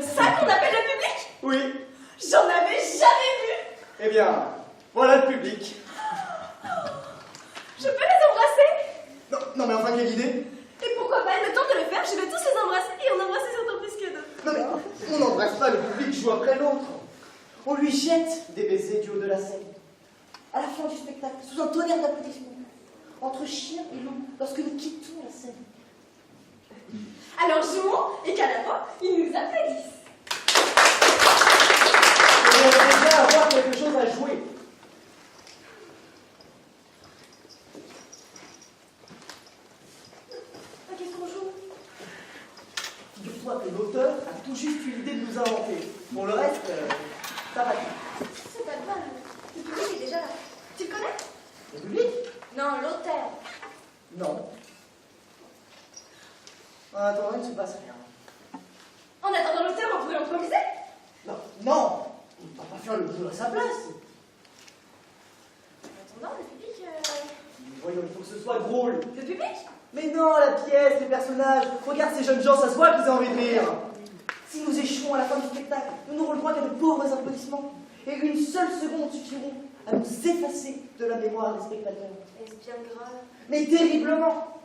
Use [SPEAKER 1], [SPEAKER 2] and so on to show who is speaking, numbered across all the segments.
[SPEAKER 1] Ça qu'on appelle le public?
[SPEAKER 2] Oui.
[SPEAKER 1] J'en avais jamais vu.
[SPEAKER 2] Eh bien, voilà le public.
[SPEAKER 1] Je peux les embrasser?
[SPEAKER 2] Non mais enfin, quelle idée?
[SPEAKER 1] Et pourquoi pas, le temps de le faire, je vais tous les embrasser et en embrasser certains plus que d'autres.
[SPEAKER 2] Non mais, on n'embrasse pas le public joue après l'autre. On lui jette des baisers du haut de la scène. À la fin du spectacle, sous un tonnerre d'applaudissements, entre chien et loup, lorsque nous quittons la scène.
[SPEAKER 1] Alors jouons et qu'à la fin, ils nous applaudissent.
[SPEAKER 2] On doit déjà avoir quelque chose à jouer.
[SPEAKER 1] Qu'est-ce qu'on joue?
[SPEAKER 2] Figure-toi que l'auteur a tout juste eu l'idée de nous inventer. Pour le reste, ça va.
[SPEAKER 1] C'est pas de mal. Le public est déjà là. Tu le connais?
[SPEAKER 2] Le public?
[SPEAKER 1] Non, l'auteur.
[SPEAKER 2] Non. En attendant, il ne se passe rien.
[SPEAKER 1] En attendant l'auteur, on pourrait improviser?
[SPEAKER 2] Non, on ne va pas faire le boulot à sa place.
[SPEAKER 1] En attendant, le public...
[SPEAKER 2] Voyons, il faut que ce soit drôle.
[SPEAKER 1] Le public?
[SPEAKER 2] Mais non, la pièce, les personnages. Regarde ces jeunes gens, ça se voit qu'ils ont envie de rire. Si nous échouons à la fin du spectacle, nous n'aurons le droit qu'à de pauvres applaudissements. Et une seule seconde suffiront à nous effacer de la mémoire des spectateurs.
[SPEAKER 1] Est-ce bien grave?
[SPEAKER 2] Mais terriblement.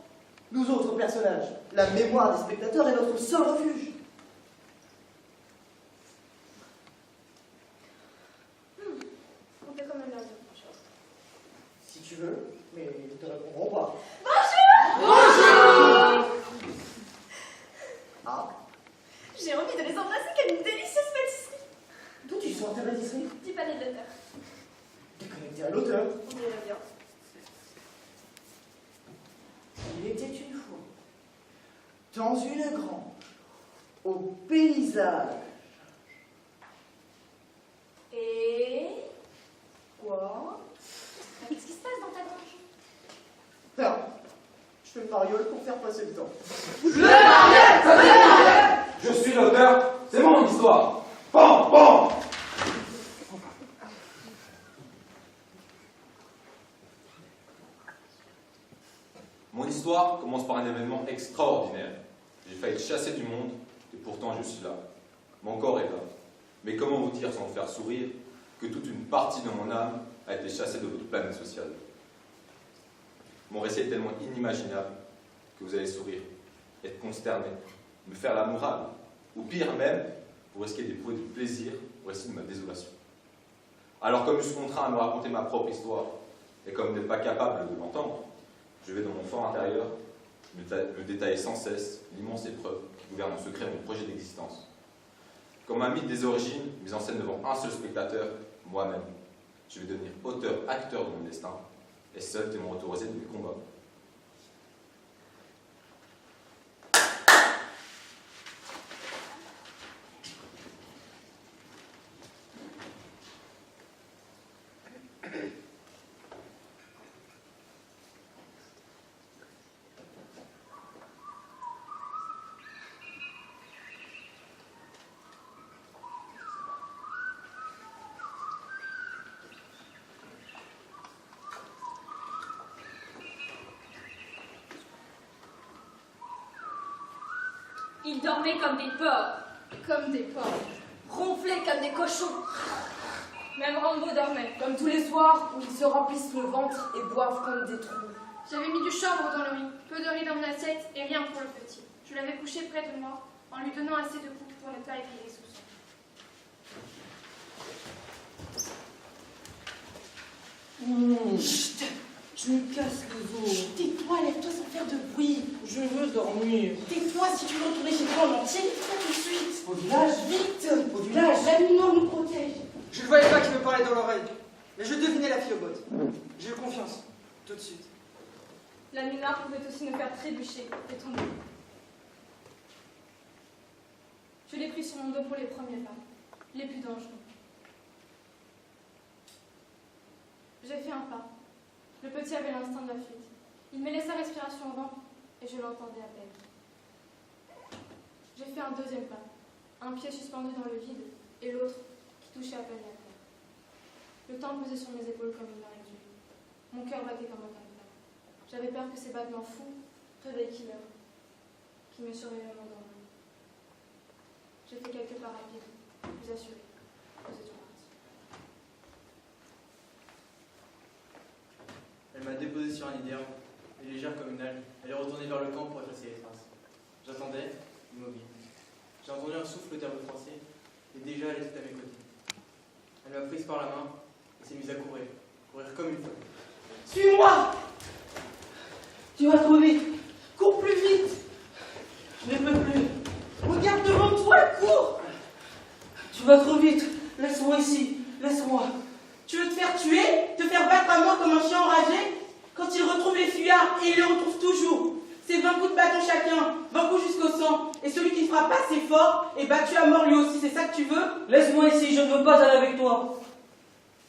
[SPEAKER 2] Nous autres personnages, la mémoire des spectateurs est notre seul refuge.
[SPEAKER 1] On peut quand même leur dire bonjour.
[SPEAKER 2] Si tu veux, mais ils ne te répondront pas.
[SPEAKER 1] Bonjour!
[SPEAKER 2] Ah,
[SPEAKER 1] J'ai envie de les embrasser comme une délicieuse pâtisserie.
[SPEAKER 2] d'où tu sors tes pâtisseries?
[SPEAKER 1] Du palais de l'auteur.
[SPEAKER 2] T'es connecté à l'auteur.
[SPEAKER 1] On dirait bien.
[SPEAKER 2] Il était une fois, dans une grange, au paysage.
[SPEAKER 1] Et... quoi? Qu'est-ce qui se passe dans ta grange?
[SPEAKER 2] Tiens, je fais une mariole pour faire passer le temps.
[SPEAKER 3] Je suis l'auteur, c'est mon histoire. Bon, bon. Mon histoire commence par un événement extraordinaire. J'ai failli être chassé du monde, et pourtant je suis là. Mon corps est là. Mais comment vous dire sans vous faire sourire que toute une partie de mon âme a été chassée de votre planète sociale? Mon récit est tellement inimaginable que vous allez sourire, être consterné, me faire la morale, ou pire même, vous risquez d'éprouver du plaisir au récit de ma désolation. Alors comme je suis contraint à me raconter ma propre histoire, et comme vous n'êtes pas capable de l'entendre, je vais dans mon fort intérieur me détailler sans cesse l'immense épreuve qui gouverne en secret mon projet d'existence. Comme un mythe des origines, mis en scène devant un seul spectateur, moi-même, je vais devenir auteur, acteur de mon destin, et seul témoin autorisé de mes combats.
[SPEAKER 4] Ils dormaient comme des porcs.
[SPEAKER 1] Comme des porcs. Ronflaient comme des cochons.
[SPEAKER 4] Même Rambo dormait.
[SPEAKER 5] Comme tous les soirs où ils se remplissent le ventre et boivent comme des trous.
[SPEAKER 4] J'avais mis du chanvre dans le riz, peu de riz dans mon assiette et rien pour le petit. Je l'avais couché près de moi en lui donnant assez de coups pour ne pas éveiller les soupçons.
[SPEAKER 5] Chut! Tu me casses les os.
[SPEAKER 2] Tais-toi, lève-toi sans faire de bruit.
[SPEAKER 5] Je veux dormir.
[SPEAKER 2] Tais-toi si tu veux retourner chez toi en entier, fais tout de suite.
[SPEAKER 5] Au village?
[SPEAKER 2] Vite, au village.
[SPEAKER 5] La lumière nous protège.
[SPEAKER 6] Je ne voyais pas qui me parlait dans l'oreille, mais je devinais la fille au bottes. J'ai eu confiance, tout de suite.
[SPEAKER 4] La nuit noire pouvait aussi nous faire trébucher et tomber. Je l'ai pris sur mon dos pour les premiers pas, les plus dangereux. J'ai fait un pas. Le petit avait l'instinct de la fuite. Il mêlait sa respiration au vent et je l'entendais à peine. J'ai fait un deuxième pas, un pied suspendu dans le vide et l'autre qui touchait à peine la terre. Le temps pesait sur mes épaules comme une marée d'huile. Mon cœur battait comme un campement. J'avais peur que ces battements fous réveillent Killer, qui me surveillait m'endormir. J'ai fait quelques pas rapides, plus assurés. Nous étions partis.
[SPEAKER 6] Elle m'a déposé sur un lit d'herbe, et légère comme une algue. Elle est retournée vers le camp pour effacer les traces. J'attendais, immobile. J'ai entendu un souffle terre de français, et déjà elle était à mes côtés. Elle m'a prise par la main et s'est mise à courir comme une folle.
[SPEAKER 2] Suis-moi! Tu vas trop vite. Cours plus vite. Je ne peux plus. Regarde devant toi, cours. Tu vas trop vite. Laisse-moi ici. Laisse-moi. Tu veux te faire tuer? Te faire battre à mort comme un chien enragé? Quand il retrouve les fuyards, et il les retrouve toujours. C'est 20 coups de bâton chacun, 20 coups jusqu'au sang. Et celui qui ne frappe pas assez fort est battu à mort lui aussi. C'est ça que tu veux? Laisse-moi ici, je ne veux pas aller avec toi.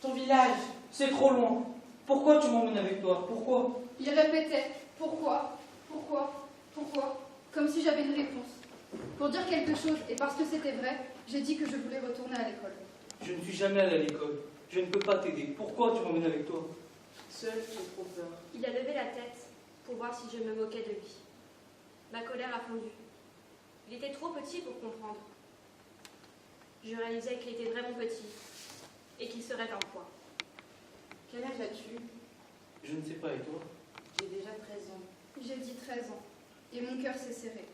[SPEAKER 2] Ton village, c'est trop loin. Pourquoi tu m'emmènes avec toi? Pourquoi?
[SPEAKER 4] Il répétait « Pourquoi? Pourquoi? Pourquoi ?» comme si j'avais une réponse. Pour dire quelque chose, et parce que c'était vrai, j'ai dit que je voulais retourner à l'école.
[SPEAKER 2] Je ne suis jamais allé à l'école. Je ne peux pas t'aider. Pourquoi tu m'emmènes avec toi? Seul, j'ai trop peur.
[SPEAKER 1] Il a levé la tête pour voir si je me moquais de lui. Ma colère a fondu. Il était trop petit pour comprendre. Je réalisais qu'il était vraiment petit et qu'il serait un poids.
[SPEAKER 5] Quel âge as-tu?
[SPEAKER 2] Je ne sais pas, et toi?
[SPEAKER 5] J'ai déjà 13 ans.
[SPEAKER 4] J'ai dit 13 ans, et mon cœur s'est serré.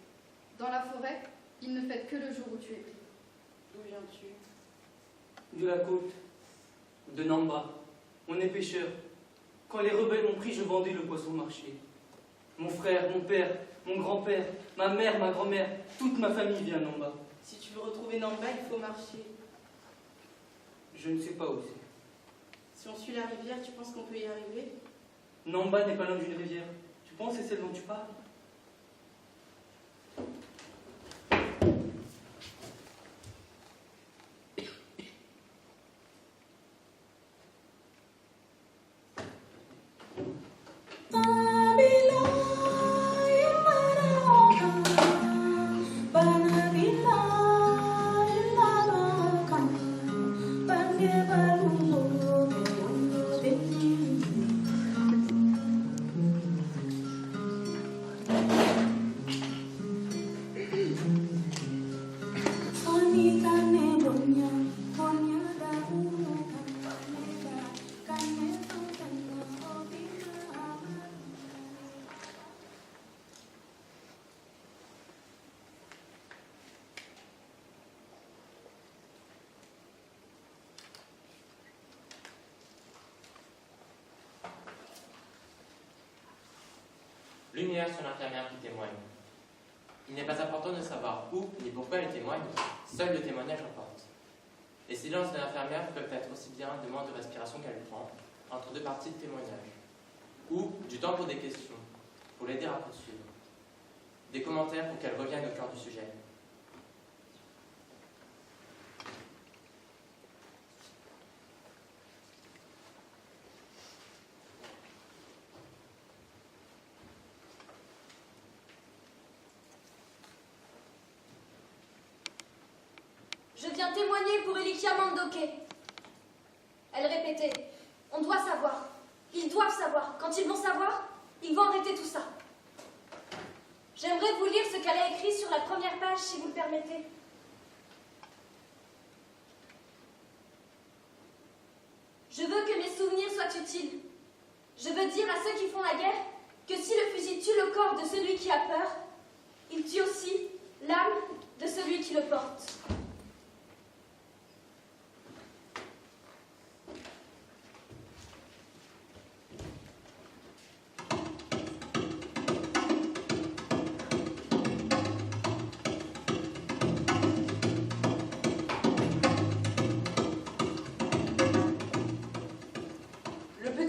[SPEAKER 4] Dans la forêt, il ne fête que le jour où tu es pris.
[SPEAKER 5] D'où viens-tu?
[SPEAKER 2] De la côte, de Namba. On est pêcheurs. Quand les rebelles ont pris, je vendais le poisson au marché. Mon frère, mon père, mon grand-père, ma mère, ma grand-mère, toute ma famille vient à Namba.
[SPEAKER 5] Si tu veux retrouver Namba, il faut marcher.
[SPEAKER 2] Je ne sais pas où c'est.
[SPEAKER 5] Si on suit la rivière, tu penses qu'on peut y arriver?
[SPEAKER 2] Namba n'est pas loin d'une rivière. Tu penses que c'est celle dont tu parles?
[SPEAKER 7] Lumière sur l'infirmière qui témoigne. Il n'est pas important de savoir où ni pourquoi elle témoigne, seul le témoignage importe. Les silences de l'infirmière peuvent être aussi bien des moments de respiration qu'elle prend entre deux parties de témoignage, ou du temps pour des questions, pour l'aider à poursuivre, des commentaires pour qu'elle revienne au cœur du sujet.
[SPEAKER 1] Je viens témoigner pour Elikia Mandoke. Elle répétait, on doit savoir, ils doivent savoir. Quand ils vont savoir, ils vont arrêter tout ça. J'aimerais vous lire ce qu'elle a écrit sur la première page, si vous le permettez. Je veux que mes souvenirs soient utiles. Je veux dire à ceux qui font la guerre que si le fusil tue le corps de celui qui a peur, il tue aussi l'âme de celui qui le porte.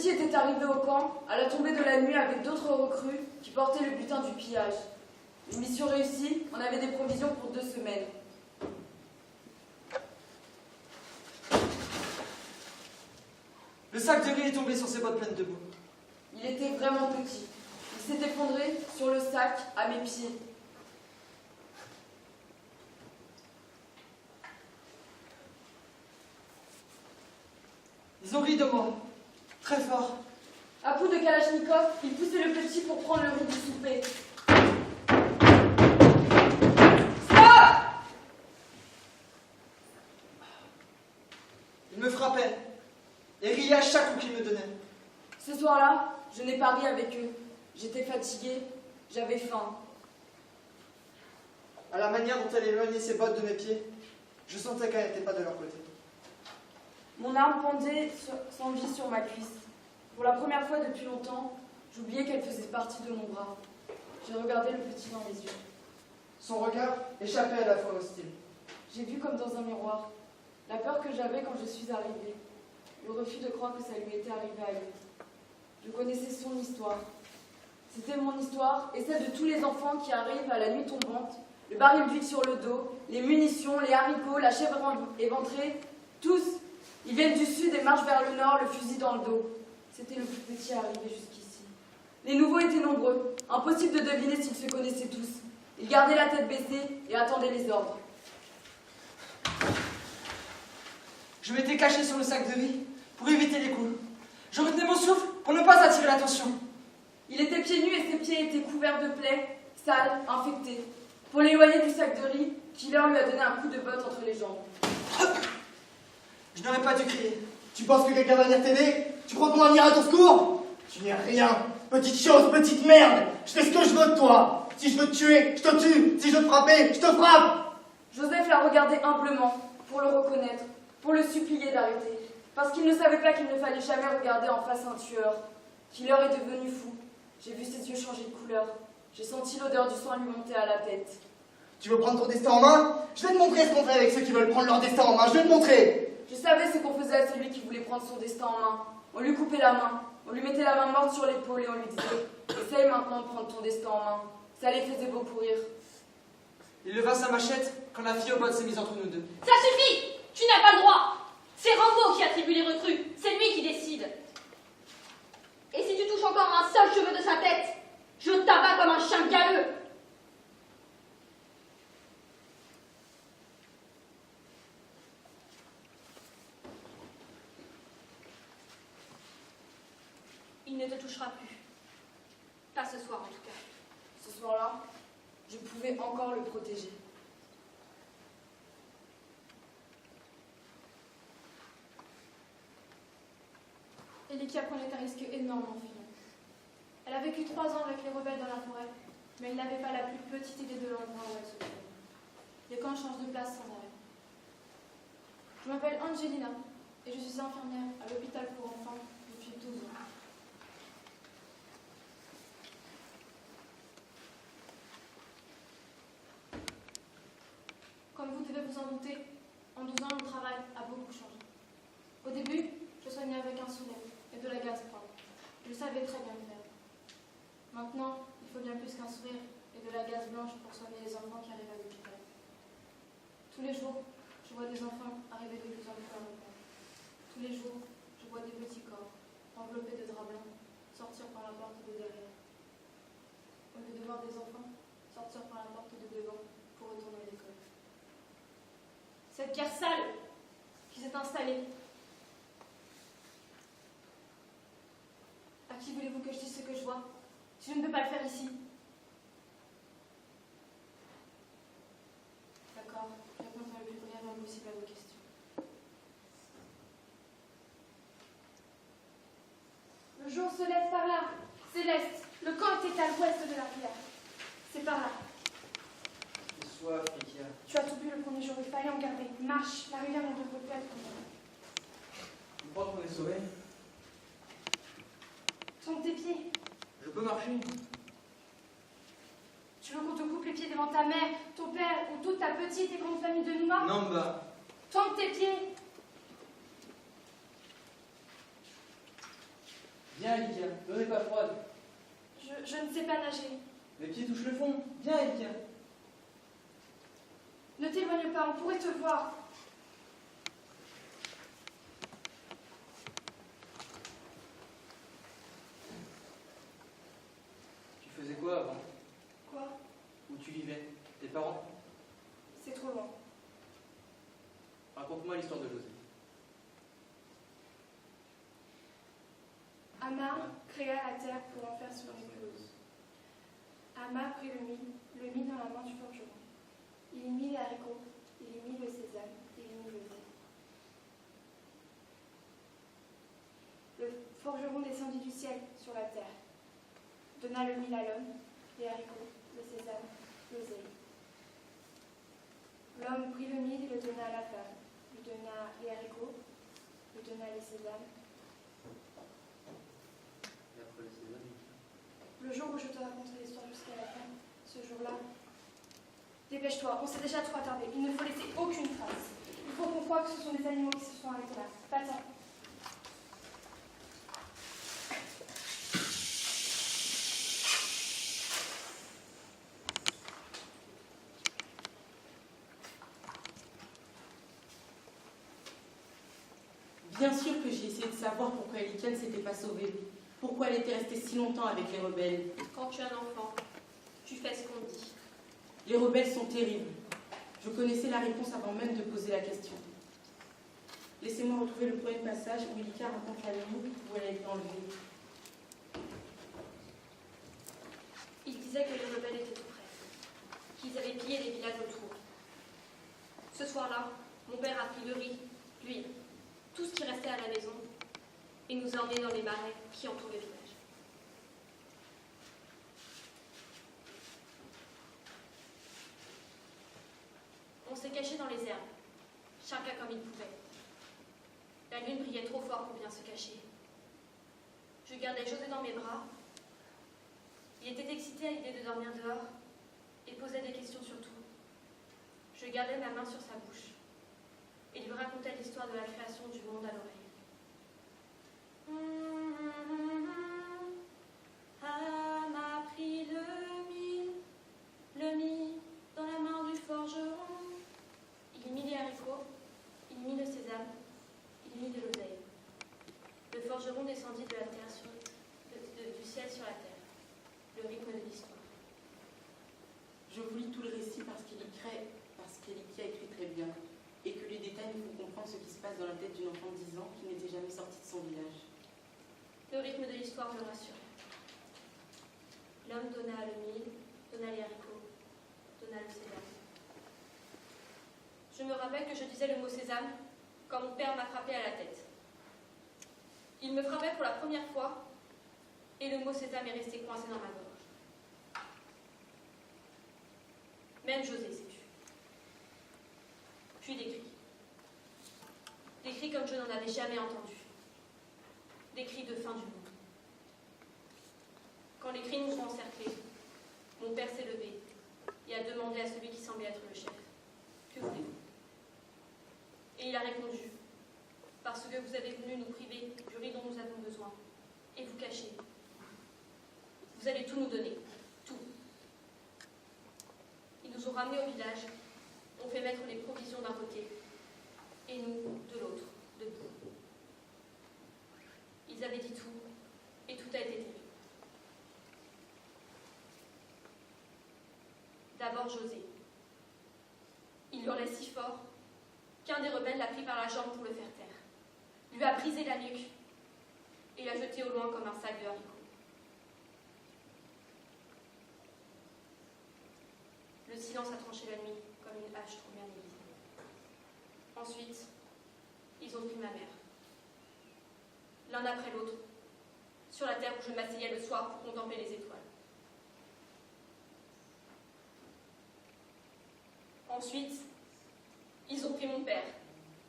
[SPEAKER 5] Était arrivé au camp à la tombée de la nuit avec d'autres recrues qui portaient le butin du pillage. Une mission réussie, on avait des provisions pour 2 semaines.
[SPEAKER 6] Le sac de riz est tombé sur ses bottes pleines de boue.
[SPEAKER 5] Il était vraiment petit. Il s'est effondré sur le sac à mes pieds.
[SPEAKER 6] Ils ont ri de moi. Très fort.
[SPEAKER 5] À coups de kalachnikov, il poussait le petit pour prendre le riz du souper. Stop!
[SPEAKER 2] Il me frappait et riait à chaque coup qu'il me donnait.
[SPEAKER 5] Ce soir-là, je n'ai pas ri avec eux. J'étais fatiguée, j'avais faim.
[SPEAKER 2] À la manière dont elle éloignait ses bottes de mes pieds, je sentais qu'elle n'était pas de leur côté.
[SPEAKER 5] Mon arme pendait sans vie sur ma cuisse. Pour la première fois depuis longtemps, j'oubliais qu'elle faisait partie de mon bras. J'ai regardé le petit dans les yeux.
[SPEAKER 2] Son regard échappait à la fois hostile.
[SPEAKER 5] J'ai vu comme dans un miroir la peur que j'avais quand je suis arrivée, le refus de croire que ça lui était arrivé à lui. Je connaissais son histoire. C'était mon histoire et celle de tous les enfants qui arrivent à la nuit tombante, le baril d'huile sur le dos, les munitions, les haricots, la chèvre éventrée, tous. Ils viennent du sud et marchent vers le nord, le fusil dans le dos. C'était le plus petit arrivé jusqu'ici. Les nouveaux étaient nombreux, impossible de deviner s'ils se connaissaient tous. Ils gardaient la tête baissée et attendaient les ordres.
[SPEAKER 2] Je m'étais caché sur le sac de riz pour éviter les coups. Je retenais mon souffle pour ne pas attirer l'attention.
[SPEAKER 5] Il était pieds nus et ses pieds étaient couverts de plaies, sales, infectés. Pour l'éloigner du sac de riz, Killer lui a donné un coup de botte entre les jambes.
[SPEAKER 2] Je n'aurais pas dû crier.
[SPEAKER 8] Tu penses que quelqu'un va venir t'aider? Tu crois qu'on va venir à ton secours? Tu n'es rien. Petite chose, petite merde. Je fais ce que je veux de toi. Si je veux te tuer, je te tue. Si je veux te frapper, je te frappe.
[SPEAKER 5] Joseph l'a regardé humblement, pour le reconnaître, pour le supplier d'arrêter. Parce qu'il ne savait pas qu'il ne fallait jamais regarder en face un tueur. Killer est devenu fou. J'ai vu ses yeux changer de couleur. J'ai senti l'odeur du sang lui monter à la tête.
[SPEAKER 8] Tu veux prendre ton destin en main? Je vais te montrer ce qu'on fait avec ceux qui veulent prendre leur destin en main. Je vais te montrer.
[SPEAKER 5] Je savais ce qu'on faisait à celui qui voulait prendre son destin en main. On lui coupait la main, on lui mettait la main morte sur l'épaule et on lui disait « Essaye maintenant de prendre ton destin en main ». Ça les faisait beaucoup rire.
[SPEAKER 2] Il leva sa machette quand la fille au botte s'est mise entre nous deux.
[SPEAKER 1] Ça suffit! Tu n'as pas le droit! C'est Rambo qui attribue les recrues. C'est lui qui décide. Et si tu touches encore un seul cheveu de sa tête, je t'abats comme un chien galeux. Il ne te touchera plus. Pas ce soir en tout cas.
[SPEAKER 5] Ce soir-là, je pouvais encore le protéger.
[SPEAKER 4] Elikia prenait un risque énorme en fuyant. Elle a vécu 3 ans avec les rebelles dans la forêt, mais elle n'avait pas la plus petite idée de l'endroit où elle se trouvait. Les camps changent de place sans arrêt. Je m'appelle Angelina et je suis infirmière à l'hôpital pour enfants depuis 12 ans. Comme vous devez vous en douter, en 12 ans, mon travail a beaucoup changé. Au début, je soignais avec un soulet et de la gaz propre. Je savais très bien le faire. Maintenant, il faut bien plus qu'un sourire et de la gaz blanche pour soigner les enfants qui arrivent à l'hôpital. Tous les jours, je vois des enfants arriver de plus en plus à l'hôpital. Tous les jours, je vois des petits corps, enveloppés de draps blancs, sortir par la porte de derrière. Au lieu de voir des enfants sortir par la porte de devant pour retourner à l'école.
[SPEAKER 1] Cette guerre sale qui s'est installée. À qui voulez-vous que je dise ce que je vois, si je ne peux pas le faire ici?
[SPEAKER 4] D'accord, je répondrai le plus brièvement possible à vos questions.
[SPEAKER 1] Le jour se lève par là. Céleste, le camp était à l'ouest de la rivière. C'est par là.
[SPEAKER 2] J'ai soif, Elikia.
[SPEAKER 1] Tu as tout bu le premier jour, il fallait en garder. Marche, la rivière ne devrait pas être comme ça.
[SPEAKER 2] Tu crois qu'on est sauvé?
[SPEAKER 1] Tombe tes pieds.
[SPEAKER 2] Je peux marcher.
[SPEAKER 1] Tu veux qu'on te coupe les pieds devant ta mère, ton père ou toute ta petite et grande famille de Nouma?
[SPEAKER 2] Non, bah.
[SPEAKER 1] Tombe tes pieds.
[SPEAKER 2] Viens, Elikia. L'eau n'est pas froide.
[SPEAKER 1] Je ne sais pas nager.
[SPEAKER 2] Mes pieds touchent le fond. Viens, Elikia.
[SPEAKER 1] Ne t'éloigne pas, on pourrait te voir.
[SPEAKER 2] Tu faisais quoi avant?
[SPEAKER 1] Quoi?
[SPEAKER 2] Où tu vivais? Tes parents?
[SPEAKER 1] C'est trop loin.
[SPEAKER 2] Raconte-moi l'histoire de José.
[SPEAKER 1] Ama créa la terre pour en faire sur les pelouses. Ama prit le mit dans la main du forgeron. Il y mit les haricots, il y mit le sésame, il y mit le sel.
[SPEAKER 4] forgeron descendit du ciel sur la terre, donna le mil à l'homme, les haricots, le sésame, l'oseille. L'homme prit le mil et le donna à la femme, lui donna les haricots, lui donna les sésames.
[SPEAKER 7] Et après le sésame,
[SPEAKER 4] Le jour où je te raconterai l'histoire jusqu'à la fin, ce jour-là, dépêche-toi, on s'est déjà trop attardé, il ne faut laisser aucune trace. Il faut qu'on croie que ce sont des animaux qui se sont arrêtés là. Va-t'en.
[SPEAKER 9] Bien sûr que j'ai essayé de savoir pourquoi Elikia ne s'était pas sauvée, pourquoi elle était restée si longtemps avec les rebelles.
[SPEAKER 1] Quand tu es un enfant, tu fais ce qu'on te dit.
[SPEAKER 9] Les rebelles sont terribles. Je connaissais la réponse avant même de poser la question. Laissez-moi retrouver le premier passage où Elikia raconte la nuit où elle a été enlevée.
[SPEAKER 1] Il disait que les rebelles étaient tout près, qu'ils avaient pillé les villages autour. Ce soir-là, mon père a pris le riz, l'huile, tout ce qui restait à la maison, et nous a emmenés dans les marais qui entourent le village. On s'est caché dans les herbes, chacun comme il pouvait. La lune brillait trop fort pour bien se cacher. Je gardais José dans mes bras. Il était excité à l'idée de dormir dehors et posait des questions sur tout. Je gardais ma main sur sa bouche et lui racontais l'histoire de la création du monde à l'oreille. Ah, m'a pris le mit dans la main du forgeron. Il mit les haricots, il mit le sésame, il mit de l'oseille. Le forgeron descendit de la terre du ciel sur la terre. Le rythme de l'histoire.
[SPEAKER 9] Je vous lis tout le récit parce qu'Elikia écrit très bien, et que les détails nous font comprendre ce qui se passe dans la tête d'une enfant de 10 ans qui n'était jamais sortie de son village.
[SPEAKER 1] Le rythme de l'histoire me rassure. L'homme donna le mil, donna les haricots, donna le sésame. Je me rappelle que je disais le mot sésame quand mon père m'a frappé à la tête. Il me frappait pour la première fois et le mot sésame est resté coincé dans ma gorge. Même José s'est tu. Puis des cris. Des cris comme je n'en avais jamais entendu. Des cris de fin du monde. Quand les cris nous ont encerclés, mon père s'est levé et a demandé à celui qui semblait être le chef, « Que voulez-vous » Et il a répondu, « Parce que vous avez voulu nous priver du riz dont nous avons besoin, et vous cacher. Vous allez tout nous donner, tout. » Ils nous ont ramenés au village, ont fait mettre les provisions d'un côté, et nous, de l'autre, debout. Ils avaient dit tout, et tout a été terrible. D'abord José. Il hurlait si fort qu'un des rebelles l'a pris par la jambe pour le faire taire, lui a brisé la nuque et l'a jeté au loin comme un sac de haricots. Le silence a tranché la nuit comme une hache trop bien aiguisée. Ensuite, ils ont pris ma mère. L'un après l'autre, sur la terre où je m'asseyais le soir pour contempler les étoiles. Ensuite, ils ont pris mon père,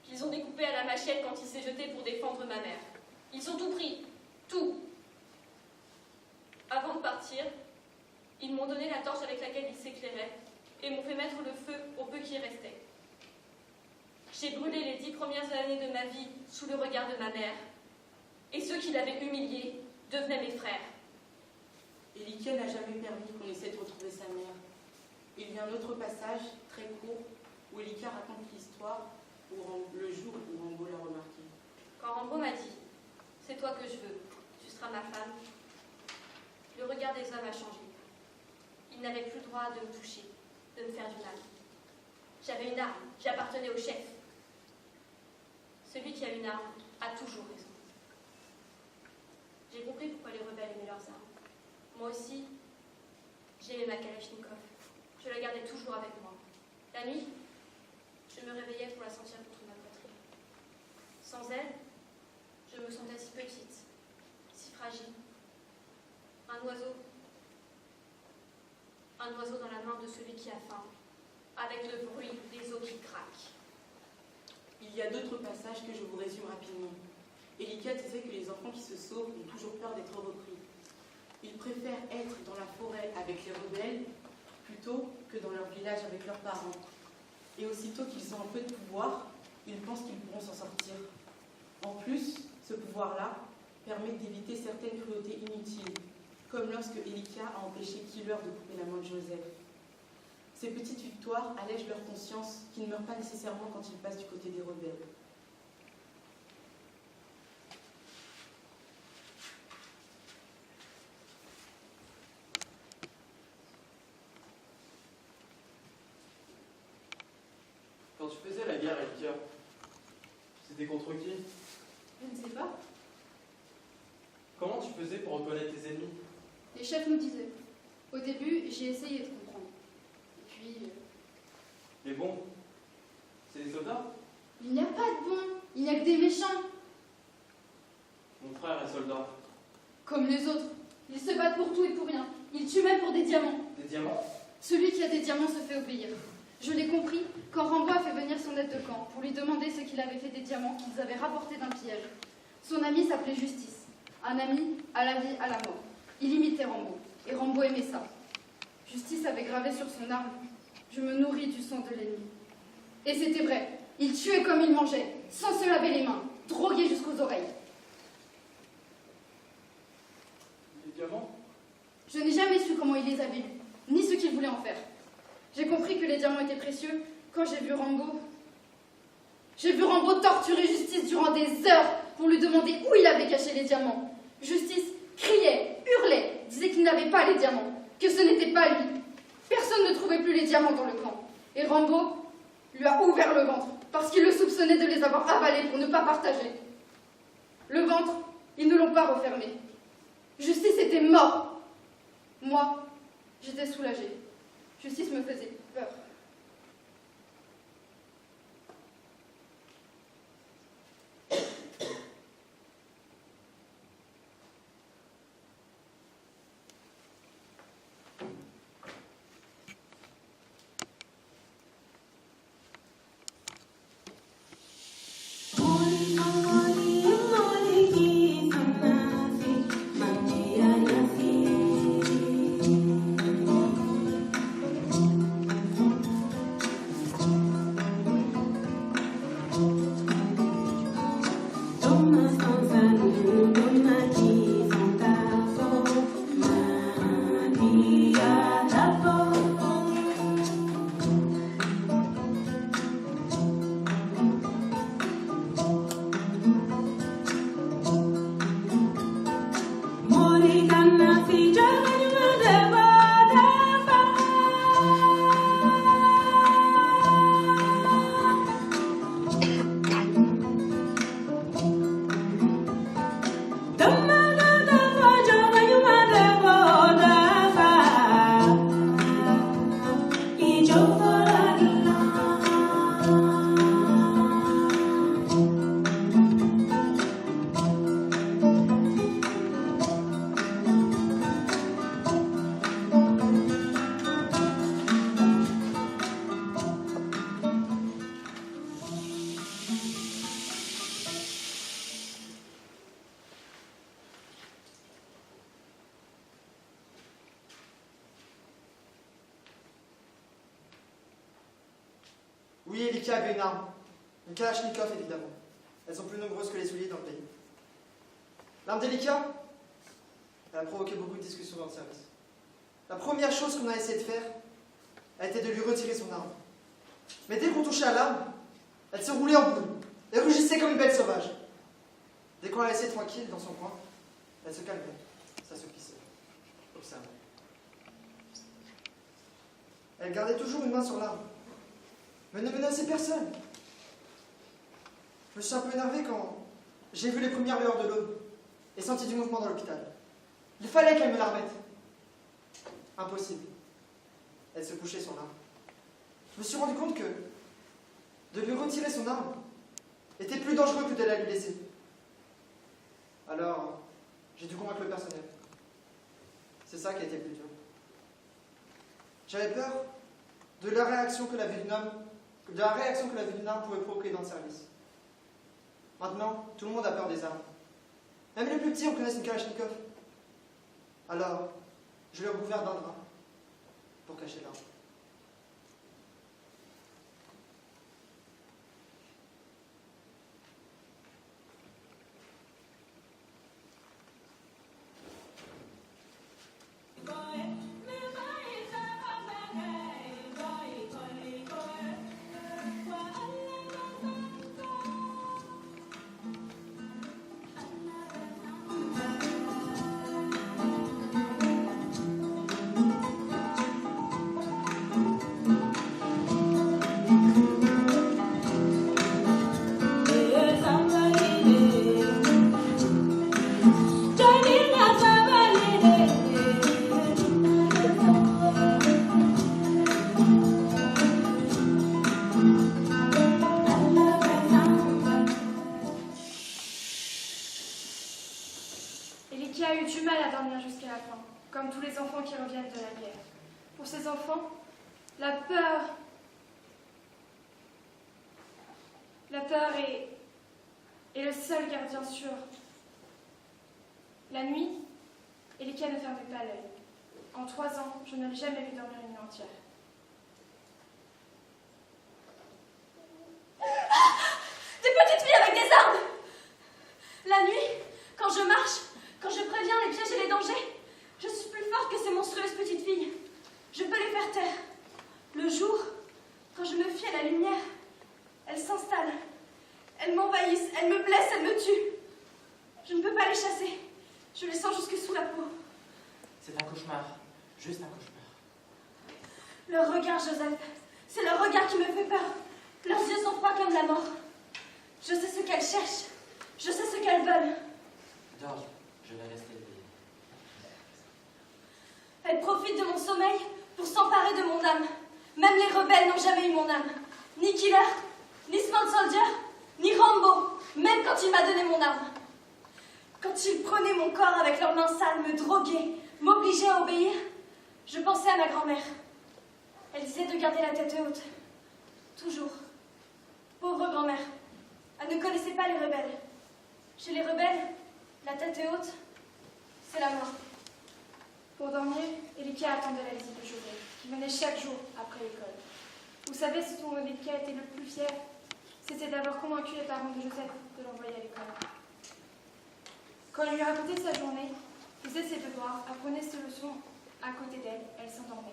[SPEAKER 1] qu'ils ont découpé à la machette quand il s'est jeté pour défendre ma mère. Ils ont tout pris, tout. Avant de partir, ils m'ont donné la torche avec laquelle ils s'éclairaient et m'ont fait mettre le feu au peu qui restait. J'ai brûlé les 10 premières années de ma vie sous le regard de ma mère, et ceux qui l'avaient humiliée devenaient mes frères.
[SPEAKER 9] Elikia n'a jamais permis qu'on essaie de retrouver sa mère. Il y a un autre passage, très court, où Elikia raconte l'histoire le jour où Rambo l'a remarqué.
[SPEAKER 1] Quand Rambo m'a dit « C'est toi que je veux, tu seras ma femme », le regard des hommes a changé. Ils n'avaient plus le droit de me toucher, de me faire du mal. J'avais une arme, j'appartenais au chef. Celui qui a une arme a toujours raison. J'ai compris pourquoi les rebelles aimaient leurs armes. Moi aussi, j'aimais ma Kalachnikov. Je la gardais toujours avec moi. La nuit, je me réveillais pour la sentir contre ma poitrine. Sans elle, je me sentais si petite, fragile. Un oiseau. Un oiseau dans la main de celui qui a faim, avec le bruit des os qui craquent.
[SPEAKER 9] Il y a d'autres passages que je vous résume rapidement. Elika disait que les enfants qui se sauvent ont toujours peur d'être repris. Ils préfèrent être dans la forêt avec les rebelles plutôt que dans leur village avec leurs parents. Et aussitôt qu'ils ont un peu de pouvoir, ils pensent qu'ils pourront s'en sortir. En plus, ce pouvoir-là permet d'éviter certaines cruautés inutiles, comme lorsque Elika a empêché Killer de couper la main de Joseph. Ces petites victoires allègent leur conscience, qui ne meurt pas nécessairement quand ils passent du côté des rebelles.
[SPEAKER 6] Quand tu faisais la guerre, Elika, c'était contre qui?
[SPEAKER 4] Je ne sais pas.
[SPEAKER 6] Comment tu faisais pour reconnaître tes ennemis?
[SPEAKER 4] Les chefs nous disaient. Au début, j'ai essayé de comprendre. Et puis,
[SPEAKER 6] Les bons, c'est des soldats?
[SPEAKER 4] il n'y a pas de bons, il n'y a que des méchants.
[SPEAKER 6] Mon frère est soldat.
[SPEAKER 4] Comme les autres. Ils se battent pour tout et pour rien. Ils tuent même pour des diamants.
[SPEAKER 6] Des diamants?
[SPEAKER 4] Celui qui a des diamants se fait obéir. Je l'ai compris quand Rambo a fait venir son aide de camp pour lui demander ce qu'il avait fait des diamants qu'ils avaient rapportés d'un piège. Son ami s'appelait Justice. Un ami à la vie, à la mort. Il imitait Rambo. Et Rambo aimait ça. Justice avait gravé sur son arme « Je me nourris du sang de l'ennemi ». Et c'était vrai. Il tuait comme il mangeait, sans se laver les mains, drogué jusqu'aux oreilles.
[SPEAKER 6] Les diamants?
[SPEAKER 4] Je n'ai jamais su comment il les avait eus, ni ce qu'il voulait en faire. J'ai compris que les diamants étaient précieux quand j'ai vu Rambo. J'ai vu Rambo torturer Justice durant des heures pour lui demander où il avait caché les diamants. Justice criait, hurlait, disait qu'il n'avait pas les diamants, que ce n'était pas lui. Personne ne trouvait plus les diamants dans le camp. Et Rambo lui a ouvert le ventre parce qu'il le soupçonnait de les avoir avalés pour ne pas partager. Le ventre, ils ne l'ont pas refermé. Justice était mort. Moi, j'étais soulagée. Justice me faisait peur.
[SPEAKER 2] Oui, Elika avait une arme. Une Kalachnikov, évidemment. Elles sont plus nombreuses que les souliers dans le pays. L'arme d'Elika, elle a provoqué beaucoup de discussions dans le service. La première chose qu'on a essayé de faire a été de lui retirer son arme. Mais dès qu'on touchait à l'arme, elle se roulait en boule et rugissait comme une bête sauvage. Dès qu'on la laissait tranquille dans son coin, elle se calmait, s'assoupissait, observait. Elle gardait toujours une main sur l'arme, mais ne menaçait personne. Je me suis un peu énervé quand j'ai vu les premières lueurs de l'aube et senti du mouvement dans l'hôpital. Il fallait qu'elle me la remette. Impossible. Elle se couchait sur l'arme. Je me suis rendu compte que de lui retirer son arme était plus dangereux que de la lui laisser. Alors,
[SPEAKER 8] J'ai dû convaincre le personnel. C'est ça qui a été le plus dur. J'avais peur de la réaction que la vue d'une arme pouvait provoquer dans le service. Maintenant, tout le monde a peur des armes. Même les plus petits en connaissent une Kalachnikov. Alors, je l'ai recouvert d'un drap pour cacher l'arme.
[SPEAKER 4] Elikia a eu du mal à dormir jusqu'à la fin, comme tous les enfants qui reviennent de la guerre. Pour ces enfants, la peur est le seul gardien sûr. La nuit, Elikia ne fermait pas l'œil. En 3 ans, je ne l'ai jamais vu dormir une nuit entière.
[SPEAKER 1] Des petites filles avec des armes! La nuit, quand je marche, quand je préviens les pièges et les dangers, je suis plus forte que ces monstrueuses petites filles. Je peux les faire taire. Le jour, quand je me fie à la lumière, elles s'installent. Elles m'envahissent, elles me blessent, elles me tuent. Je ne peux pas les chasser. Je les sens jusque sous la peau.
[SPEAKER 7] C'est un cauchemar. Juste un cauchemar.
[SPEAKER 1] Leur regard, Joseph, c'est leur regard qui me fait peur. Leurs yeux sont froids comme la mort. Je sais ce qu'elles cherchent. Je sais ce qu'elles veulent.
[SPEAKER 7] Dors, je vais rester éveillée.
[SPEAKER 1] Elles profitent de mon sommeil pour s'emparer de mon âme. Même les rebelles n'ont jamais eu mon âme. Ni Killer, ni Small Soldier, ni Rambo, même quand il m'a donné mon âme. Quand ils prenaient mon corps avec leurs mains sales, me droguaient, m'obligeaient à obéir, je pensais à ma grand-mère. Elle disait de garder la tête haute. Toujours. Pauvre grand-mère. Elle ne connaissait pas les rebelles. Chez les rebelles, la tête est haute, c'est la mort.
[SPEAKER 4] Pour dormir, Elikia attendait la visite de Joseph, qui venait chaque jour après l'école. Vous savez ce dont Elikia était le plus fier? C'était d'avoir convaincu les parents de Joseph de l'envoyer à l'école. Quand elle lui racontait sa journée, faisait ses devoirs, apprenait ses leçons à côté d'elle, elle s'endormait.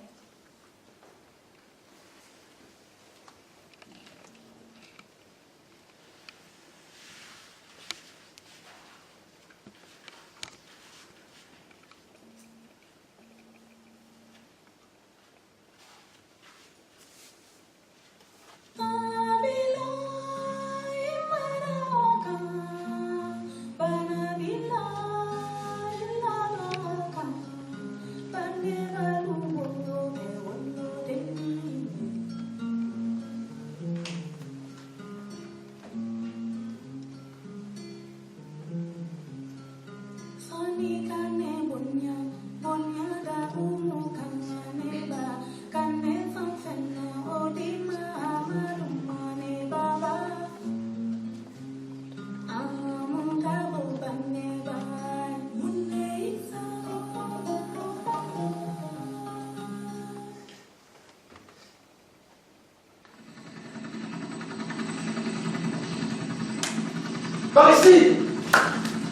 [SPEAKER 3] Par ici!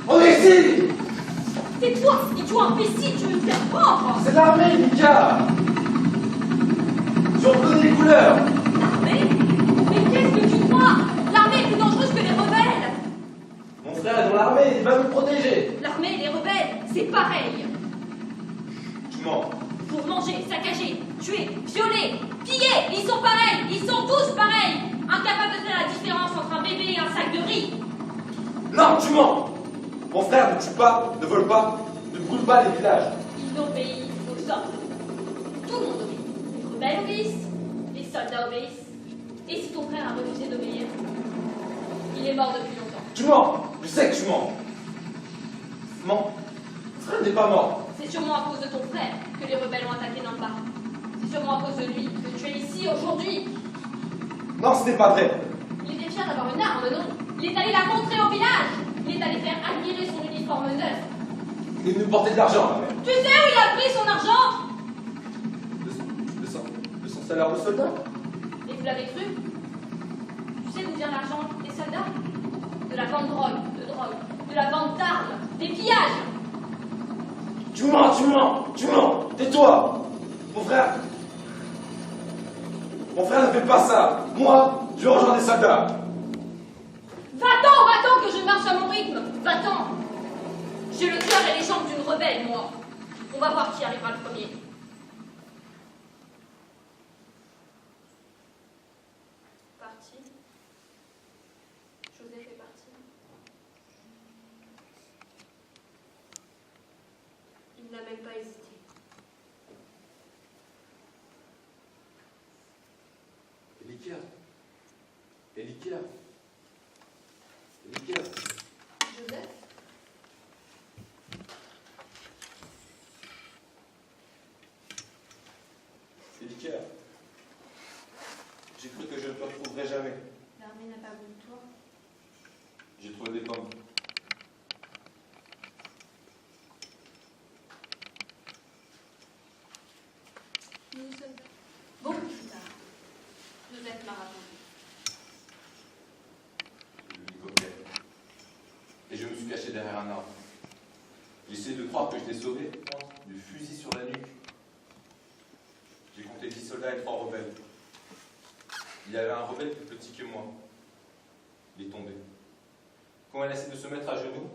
[SPEAKER 3] On est ici!
[SPEAKER 1] Tais-toi, idiot imbécile, tu veux me faire prendre!
[SPEAKER 3] C'est l'armée, Mika! J'ai reconnu les couleurs!
[SPEAKER 1] L'armée? Mais qu'est-ce que tu crois? L'armée est plus dangereuse que les rebelles!
[SPEAKER 3] Mon frère est dans l'armée, il va nous protéger!
[SPEAKER 1] L'armée et les rebelles, c'est pareil!
[SPEAKER 3] Tu mens.
[SPEAKER 1] Pour manger, saccager, tuer, violer, piller, ils sont pareils! Ils sont tous pareils! Incapables de faire la différence entre un bébé et un sac de riz!
[SPEAKER 3] Non, tu mens! Mon frère ne tue pas, ne vole pas, ne brûle pas les villages.
[SPEAKER 1] Il obéit aux ordres. Tout le monde obéit. Les rebelles obéissent, les soldats obéissent. Et si ton frère a refusé d'obéir, il est mort depuis longtemps.
[SPEAKER 3] Tu mens! Je sais que tu mens! Mens frère n'est pas mort.
[SPEAKER 1] C'est sûrement à cause de ton frère que les rebelles ont attaqué Nampa. C'est sûrement à cause de lui que tu es ici aujourd'hui.
[SPEAKER 3] Non, ce n'est pas vrai.
[SPEAKER 1] Il était fier d'avoir une arme, non? Il est allé la montrer au village. Il est allé faire admirer son uniforme neuf.
[SPEAKER 3] Il nous portait de l'argent, ma mère.
[SPEAKER 1] Tu sais où il a pris son argent?
[SPEAKER 3] De son salaire de soldat.
[SPEAKER 1] Et vous l'avez cru? Tu sais d'où vient l'argent des soldats? De la vente de drogue, de la vente d'armes, des pillages.
[SPEAKER 3] Tu mens. Tais-toi. Mon frère ne fait pas ça. Moi, je rejoins des soldats.
[SPEAKER 1] Va-t'en que je marche à mon rythme. Va-t'en. J'ai le cœur et les jambes d'une rebelle, moi. On va voir qui arrivera le premier. Parti. Joseph est parti. Il n'a même pas hésité.
[SPEAKER 3] Elikia.
[SPEAKER 1] Joseph?
[SPEAKER 3] Elikia. J'ai cru que je ne te retrouverais jamais.
[SPEAKER 1] L'armée n'a pas voulu de toi.
[SPEAKER 3] J'ai trouvé des pommes.
[SPEAKER 1] Nous nous sommes beaucoup plus tard. Joseph m'a raconté.
[SPEAKER 3] Je lui copiais. Et je me suis caché derrière un arbre. J'essayais de croire que je t'ai sauvé, du fusil sur la nuque. J'ai compté 10 soldats et 3 rebelles. Il y avait un rebelle plus petit que moi. Il est tombé. Quand elle essaie de se mettre à genoux,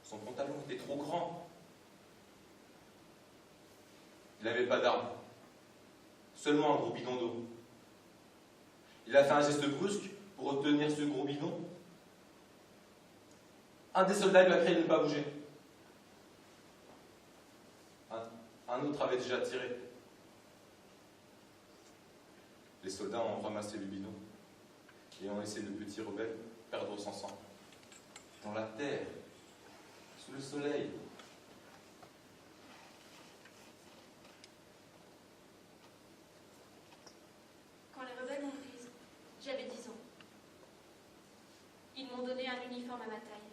[SPEAKER 3] son pantalon était trop grand. Il n'avait pas d'arme, seulement un gros bidon d'eau. Il a fait un geste brusque pour retenir ce gros bidon. Un des soldats lui a crié de ne pas bouger. Un autre avait déjà tiré. Les soldats ont ramassé le bidon et ont laissé le petit rebelle perdre son sang. Dans la terre, sous le soleil.
[SPEAKER 1] Quand les rebelles m'ont prise, j'avais 10 ans. Ils m'ont donné un uniforme à ma taille.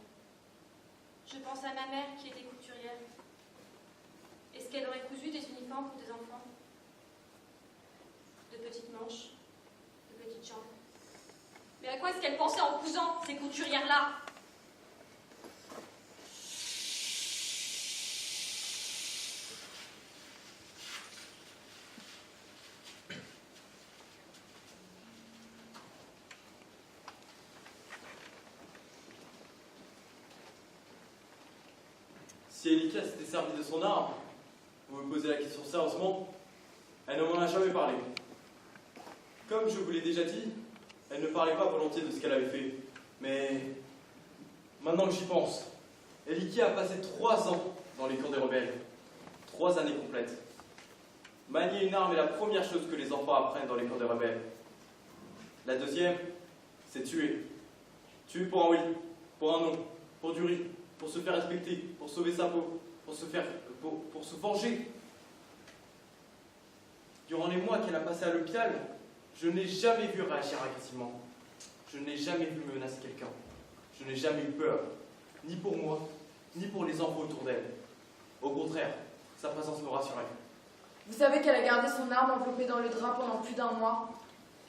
[SPEAKER 1] Je pense à ma mère qui était couturière. Est-ce qu'elle aurait cousu des uniformes pour des enfants? De petites manches, de petites jambes. Mais à quoi est-ce qu'elle pensait en cousant ces couturières-là?
[SPEAKER 6] Si Elikia s'était servie de son arme, vous me posez la question sérieusement, elle ne m'en a jamais parlé. Comme je vous l'ai déjà dit, elle ne parlait pas volontiers de ce qu'elle avait fait. Mais maintenant que j'y pense, Elikia a passé 3 ans dans les camps des rebelles. 3 années complètes. Manier une arme est la première chose que les enfants apprennent dans les camps des rebelles. La deuxième, c'est tuer. Tuer pour un oui, pour un non, pour du riz, pour se faire respecter, pour sauver sa peau, pour se venger. Durant les mois qu'elle a passé à l'hôpital, je n'ai jamais vu réagir agressivement. Je n'ai jamais vu menacer quelqu'un. Je n'ai jamais eu peur, ni pour moi, ni pour les enfants autour d'elle. Au contraire, sa présence me rassurait.
[SPEAKER 5] Vous savez qu'elle a gardé son arme enveloppée dans le drap pendant plus d'1 mois.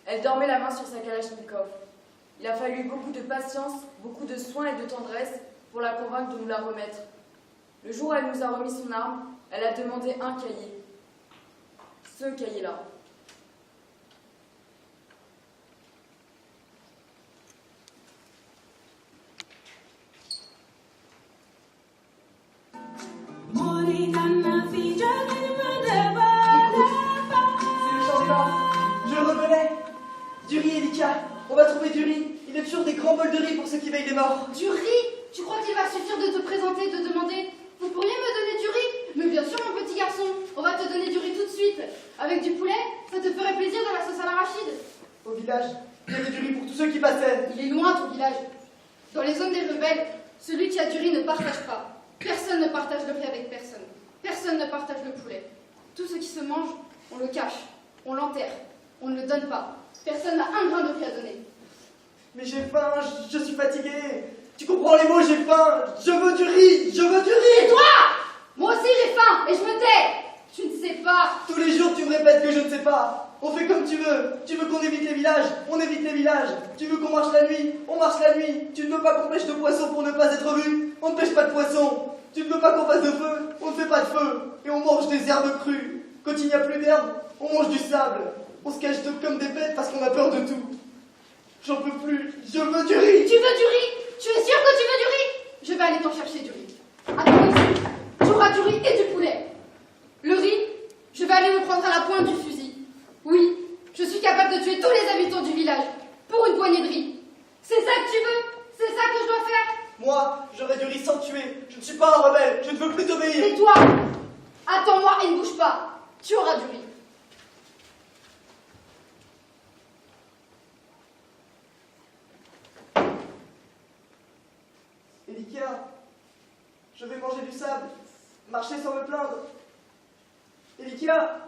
[SPEAKER 5] Elle dormait la main sur sa kalachnikov. Il a fallu beaucoup de patience, beaucoup de soins et de tendresse pour la convaincre de nous la remettre. Le jour où elle nous a remis son arme, elle a demandé un cahier. Ce cahier-là.
[SPEAKER 2] C'est le champ des morts. Je le reconnais. Du riz, Elikia. On va trouver du riz. Il y a toujours des grands bols de riz pour ceux qui veillent les morts.
[SPEAKER 10] Du riz? Tu crois qu'il va suffire de te présenter, de demander « Vous pourriez me donner du riz ?» Mais bien sûr, mon petit garçon, on va te donner du riz tout de suite. Avec du poulet, ça te ferait plaisir de la sauce à l'arachide.
[SPEAKER 2] Au village, il y avait du riz pour tous ceux qui passaient.
[SPEAKER 10] Il est loin ton village. Dans les zones des rebelles, celui qui a du riz ne partage pas. Personne ne partage le riz avec personne. Personne ne partage le poulet. Tout ce qui se mange, on le cache, on l'enterre, on ne le donne pas. Personne n'a un grain de riz à donner.
[SPEAKER 2] Mais j'ai faim, je suis fatigué. Tu comprends les mots, j'ai faim. Je veux du riz, je veux du riz.
[SPEAKER 10] Et toi? Moi aussi j'ai faim et je me tais. Tu ne sais pas.
[SPEAKER 2] Tous les jours, tu me répètes que je ne sais pas. On fait comme tu veux. Tu veux qu'on évite les villages, on évite les villages. Tu veux qu'on marche la nuit, on marche la nuit. Tu ne veux pas qu'on pêche de poissons pour ne pas être vu, on ne pêche pas de poissons. Tu ne veux pas qu'on fasse de feu, on ne fait pas de feu. Et on mange des herbes crues. Quand il n'y a plus d'herbe, on mange du sable. On se cache comme des bêtes parce qu'on a peur de tout. J'en peux plus, je veux du riz.
[SPEAKER 10] Tu veux du riz? Tu es sûr que tu veux du riz? Je vais aller t'en chercher du riz. Attends ici. Tu auras du riz et du poulet. Le riz, je vais aller le prendre à la pointe du fusil. Oui, je suis capable de tuer tous les habitants du village pour une poignée de riz. C'est ça que tu veux? C'est ça que je dois faire?
[SPEAKER 2] Moi, j'aurais du riz sans tuer. Je ne suis pas un rebelle, je ne veux plus t'obéir.
[SPEAKER 10] Et toi? Attends-moi et ne bouge pas. Tu auras du riz.
[SPEAKER 2] Elikia, je vais manger du sable, marcher sans me plaindre. Elikia.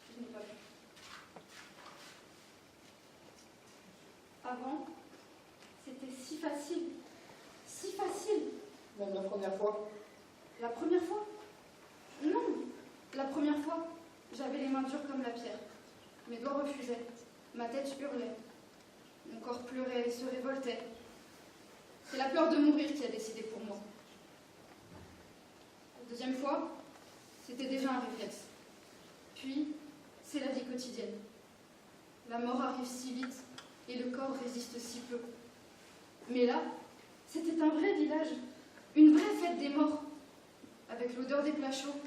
[SPEAKER 10] Je n'ai pas pu. Avant, c'était si facile. Si facile.
[SPEAKER 2] Même la première fois.
[SPEAKER 10] La première fois? Non. La première fois, j'avais les mains dures comme la pierre. Mes doigts refusaient. Ma tête hurlait. Mon corps pleurait et se révoltait. C'est la peur de mourir qui a décidé pour moi. La deuxième fois, c'était déjà un réflexe. Puis, c'est la vie quotidienne. La mort arrive si vite et le corps résiste si peu. Mais là, c'était un vrai village, une vraie fête des morts, avec l'odeur des plats chauds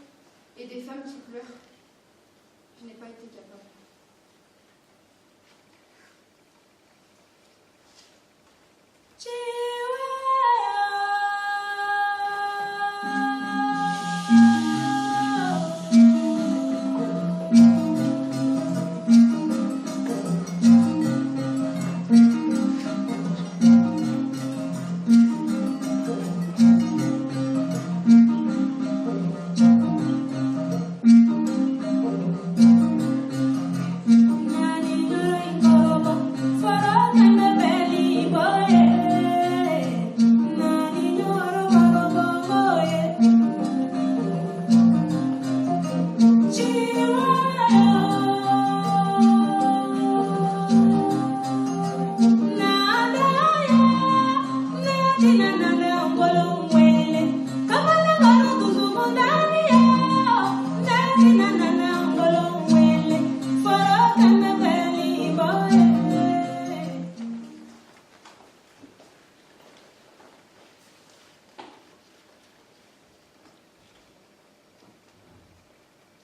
[SPEAKER 10] et des femmes qui pleurent. Je n'ai pas été capable.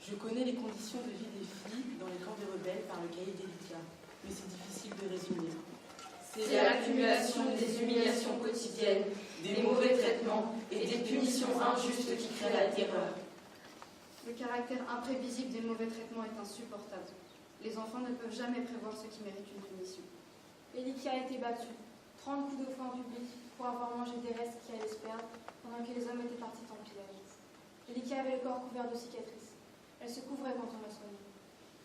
[SPEAKER 9] Je connais les conditions de vie des filles dans les camps des rebelles par le cahier d'Elikia, mais c'est difficile de résumer.
[SPEAKER 5] C'est l'accumulation des humiliations quotidiennes, des mauvais traitements et des punitions injustes qui créent la terreur.
[SPEAKER 10] Le caractère imprévisible des mauvais traitements est insupportable. Les enfants ne peuvent jamais prévoir ce qui mérite une punition.
[SPEAKER 4] Elikia a été battue, 30 coups de fouet en public pour avoir mangé des restes qui allaient se perdre pendant que les hommes étaient partis en pillage. Elikia avait le corps couvert de cicatrices. Elle se couvrait quand on la soignait.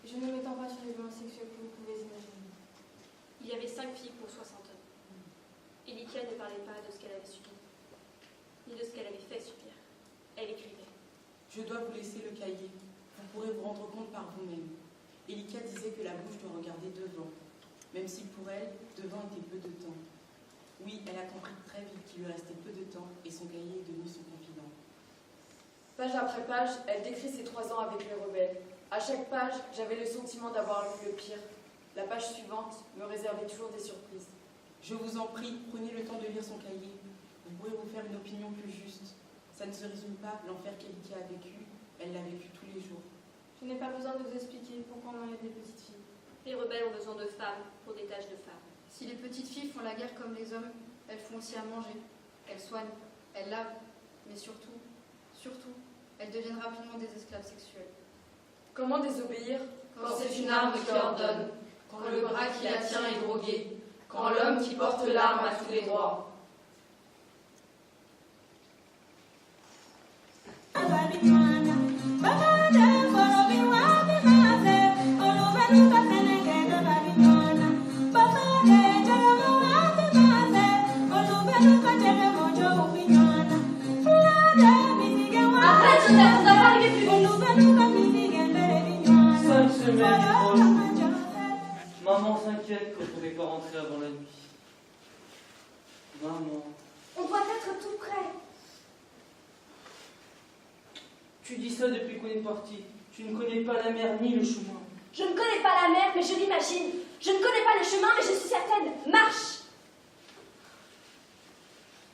[SPEAKER 4] Et je ne m'étends pas sur les violences sexuelles que vous pouvez imaginer.
[SPEAKER 1] Il y avait 5 filles pour 60 hommes. Elikia ne parlait pas de ce qu'elle avait subi, ni de ce qu'elle avait fait subir. Elle écrivait.
[SPEAKER 9] Je dois vous laisser le cahier. Vous pourrez vous rendre compte par vous-même. Elikia disait que la bouche doit regarder devant, même si pour elle, devant était peu de temps. Oui, elle a compris très vite qu'il lui restait peu de temps et son cahier est devenu son confident.
[SPEAKER 5] Page après page, elle décrit ses 3 ans avec les rebelles. À chaque page, j'avais le sentiment d'avoir lu le pire. La page suivante me réservait toujours des surprises.
[SPEAKER 9] Je vous en prie, prenez le temps de lire son cahier. Vous pourrez vous faire une opinion plus juste. Ça ne se résume pas l'enfer qu'Elikia a vécu, elle l'a vécu tous les jours.
[SPEAKER 4] Je n'ai pas besoin de vous expliquer pourquoi on enlève les petites filles.
[SPEAKER 1] Les rebelles ont besoin de femmes pour des tâches de femmes.
[SPEAKER 10] Si les petites filles font la guerre comme les hommes, elles font aussi à manger. Elles soignent, elles lavent, mais surtout, elles deviennent rapidement des esclaves sexuelles.
[SPEAKER 5] Comment désobéir
[SPEAKER 10] quand c'est une arme qui ordonne, quand le bras qui la tient est drogué, quand l'homme qui porte l'arme a tous les droits.
[SPEAKER 1] Arrête, Joseph, on doit pas arriver plus vite.
[SPEAKER 11] 5 semaines proches. Maman s'inquiète qu'on ne pourrait pas rentrer avant la nuit. Maman.
[SPEAKER 1] On doit être tout près.
[SPEAKER 11] Tu dis ça depuis qu'on est parti. Tu ne connais pas la mer ni le chemin.
[SPEAKER 1] Je ne connais pas la mer, mais je l'imagine. Je ne connais pas le chemin, mais je suis certaine. Marche!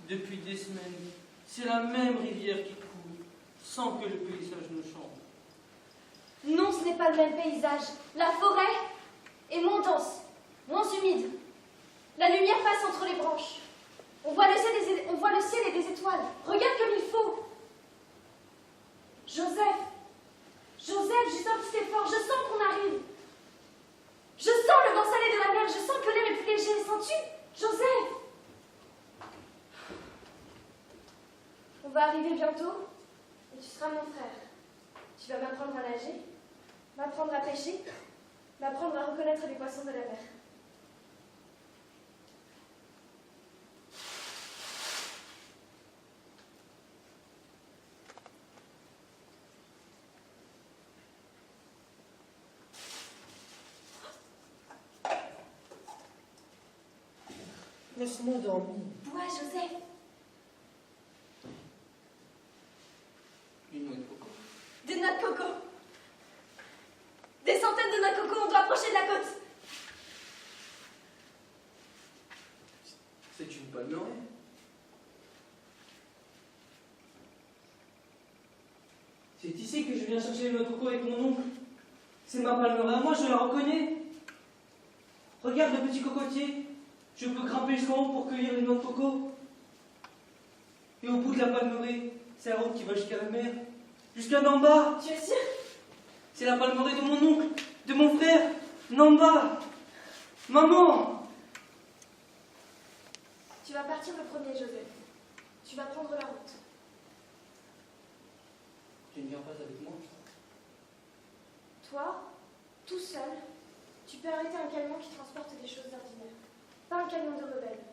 [SPEAKER 11] Depuis des semaines, c'est la même rivière qui coule, sans que le paysage ne change.
[SPEAKER 1] Non, ce n'est pas le même paysage. La forêt est moins dense, moins humide. La lumière passe entre les branches. On voit le ciel et des étoiles. Regarde comme il faut. Joseph, juste un petit effort. Je sens qu'on arrive. Je sens le vent salé de la mer. Je sens que l'air est plus léger. Sens-tu, Joseph? On va arriver bientôt et tu seras mon frère. Tu vas m'apprendre à nager, m'apprendre à pêcher, m'apprendre à reconnaître les poissons de la mer.
[SPEAKER 2] Laisse-moi dormir.
[SPEAKER 1] Bois, Joseph.
[SPEAKER 11] Une noix de coco.
[SPEAKER 1] Des noix de coco. Des centaines de noix de coco, on doit approcher de la côte.
[SPEAKER 11] C'est une palmeraie. C'est ici que je viens chercher les noix de coco avec mon oncle. C'est ma palmeraie. Moi, je la reconnais. Regarde le petit cocotier. Je peux grimper jusqu'en haut pour cueillir les noix de coco. Et au bout de la palmeraie, c'est la route qui va jusqu'à la mer. Jusqu'à Namba.
[SPEAKER 1] Tu es sûr?
[SPEAKER 11] C'est la palmeraie de mon oncle, de mon frère, Namba. Maman.
[SPEAKER 1] Tu vas partir le premier, Joseph. Tu vas prendre la route.
[SPEAKER 11] Tu ne viens pas avec moi?
[SPEAKER 1] Toi, tout seul, tu peux arrêter un camion qui transporte des choses ordinaires. Pas un camion de rebelles,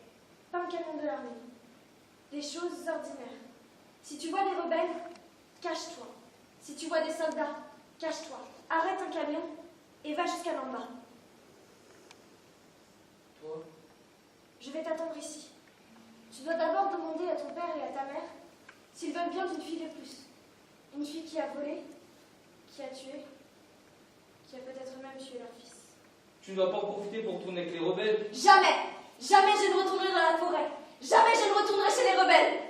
[SPEAKER 1] pas un camion de l'armée. Des choses ordinaires. Si tu vois des rebelles, cache-toi. Si tu vois des soldats, cache-toi. Arrête un camion et va jusqu'à Namba.
[SPEAKER 11] Toi?
[SPEAKER 1] Je vais t'attendre ici. Tu dois d'abord demander à ton père et à ta mère s'ils veulent bien d'une fille de plus. Une fille qui a volé, qui a tué, qui a peut-être même tué leur fils.
[SPEAKER 11] Tu ne vas pas en profiter pour tourner avec les rebelles?
[SPEAKER 1] Jamais! Jamais je ne retournerai dans la forêt! Jamais je ne retournerai chez les rebelles!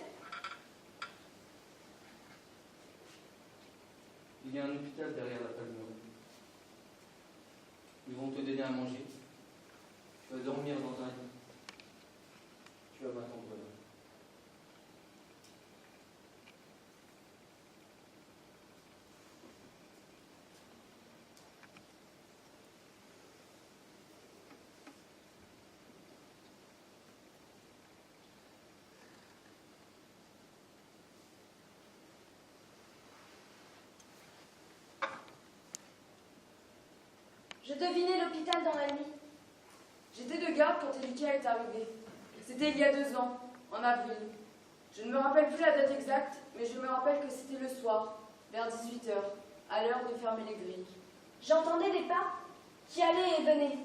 [SPEAKER 11] Il y a un hôpital derrière la palmeraie. Ils vont te donner à manger. Tu vas dormir dans un lit. Tu vas m'attendre là.
[SPEAKER 1] Je devinais l'hôpital dans la nuit.
[SPEAKER 5] J'étais de garde quand Elika est arrivée. C'était il y a 2 ans, en avril. Je ne me rappelle plus la date exacte, mais je me rappelle que c'était le soir, vers 18h, à l'heure de fermer les grilles.
[SPEAKER 1] J'entendais des pas qui allaient et venaient,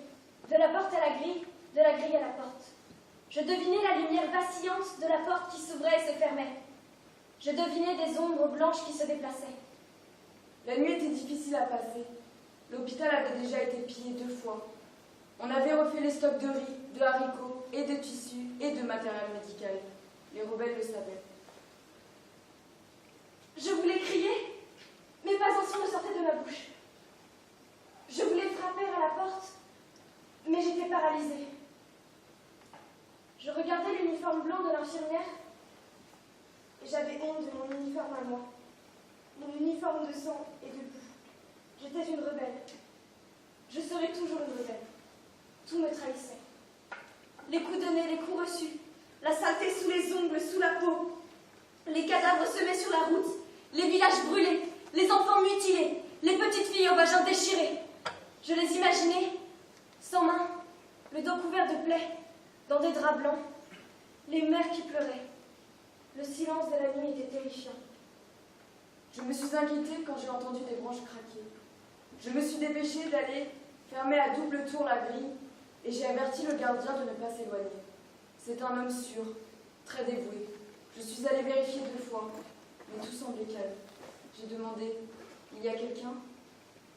[SPEAKER 1] de la porte à la grille, de la grille à la porte. Je devinais la lumière vacillante de la porte qui s'ouvrait et se fermait. Je devinais des ombres blanches qui se déplaçaient.
[SPEAKER 5] La nuit était difficile à passer. L'hôpital avait déjà été pillé 2 fois. On avait refait les stocks de riz, de haricots et de tissus et de matériel médical. Les rebelles le savaient.
[SPEAKER 1] Je voulais crier, mais pas un son ne sortait de ma bouche. Je voulais frapper à la porte, mais j'étais paralysée. Je regardais l'uniforme blanc de l'infirmière et j'avais honte de mon uniforme à moi. Mon uniforme de sang et de boue. J'étais une rebelle. Je serai toujours une rebelle. Tout me trahissait. Les coups donnés, les coups reçus, la saleté sous les ongles, sous la peau, les cadavres semés sur la route, les villages brûlés, les enfants mutilés, les petites filles au vagin déchiré. Je les imaginais, sans main, le dos couvert de plaies, dans des draps blancs, les mères qui pleuraient. Le silence de la nuit était terrifiant.
[SPEAKER 5] Je me suis inquiétée quand j'ai entendu des branches craquer. Je me suis dépêchée d'aller fermer à double tour la grille et j'ai averti le gardien de ne pas s'éloigner. C'est un homme sûr, très dévoué. Je suis allée vérifier 2 fois, mais tout semblait calme. J'ai demandé, il y a quelqu'un?